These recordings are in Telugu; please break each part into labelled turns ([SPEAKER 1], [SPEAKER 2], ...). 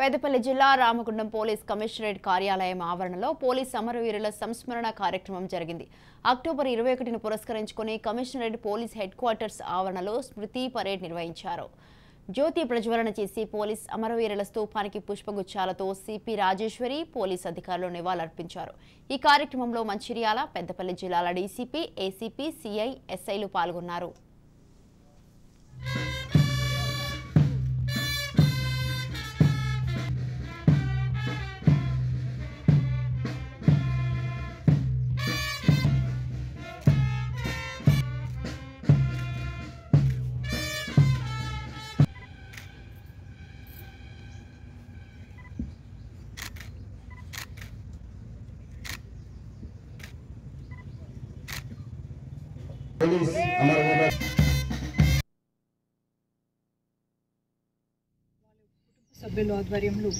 [SPEAKER 1] పెద్దపల్లి జిల్లా రామగుండం పోలీస్ కమిషనరేట్ కార్యాలయం ఆవరణలో పోలీస్ అమరవీరుల సంస్మరణ కార్యక్రమం జరిగింది. అక్టోబర్ 21ను పురస్కరించుకుని కమిషనరేట్ పోలీస్ హెడ్ క్వార్టర్స్ ఆవరణలో స్మృతి పరేడ్ నిర్వహించారు. జ్యోతి ప్రజ్వలన చేసి పోలీస్ అమరవీరుల స్తూపానికి పుష్పగుచ్చాలతో సిపి రాజేశ్వరి పోలీస్ అధికారులు నివాళులర్పించారు. ఈ కార్యక్రమంలో మంచిర్యాల, పెద్దపల్లి జిల్లాల డీసీపీ, ఏసీపీ, సిఐ, ఎస్ఐలు పాల్గొన్నారు.
[SPEAKER 2] సభ్యుల ఆధ్వర్యంలో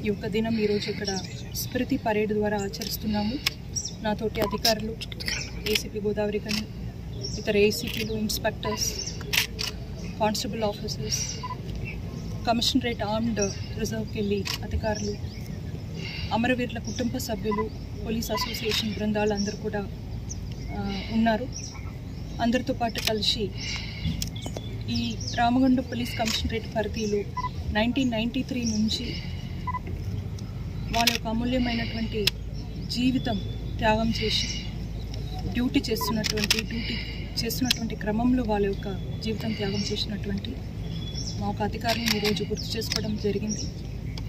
[SPEAKER 2] ఈ యొక్క దినం ఈరోజు ఇక్కడ స్మృతి పరేడ్ ద్వారా ఆచరిస్తున్నాము. నాతోటి అధికారులు, ఏసీపీ గోదావరి కని, ఇతర ఏసీపీలు, inspectors, constable officers, commissionerate armed రిజర్వ్కి వెళ్ళి అధికారులు, అమరవీరుల కుటుంబ సభ్యులు, పోలీస్ అసోసియేషన్ బృందాలు అందరూ కూడా ఉన్నారు. అందరితో పాటు కలిసి ఈ రామగుండం పోలీస్ కమిషనరేట్ పరిధిలో 1993 నుంచి వాళ్ళ యొక్క అమూల్యమైనటువంటి జీవితం త్యాగం చేసి డ్యూటీ చేస్తున్నటువంటి క్రమంలో వాళ్ళ యొక్క జీవితం త్యాగం చేసినటువంటి మా ఒక అధికారులను ఈరోజు గుర్తు చేసుకోవడం జరిగింది.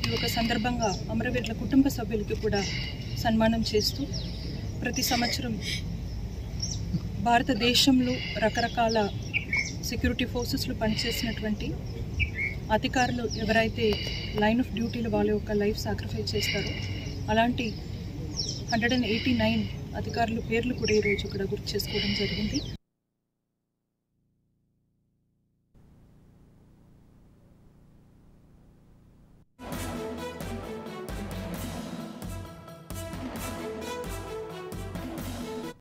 [SPEAKER 2] ఈ ఒక సందర్భంగా అమరవీరుల కుటుంబ సభ్యులకి కూడా సన్మానం చేస్తూ ప్రతి సంవత్సరం భారతదేశంలో రకరకాల సెక్యూరిటీ ఫోర్సెస్లో పనిచేసినటువంటి అధికారులు ఎవరైతే లైన్ ఆఫ్ డ్యూటీలో వాళ్ళ యొక్క లైఫ్ సాక్రిఫైస్ చేస్తారో అలాంటి 189 అధికారుల పేర్లు కూడా ఈరోజు ఇక్కడ గుర్తు చేసుకోవడం జరిగింది.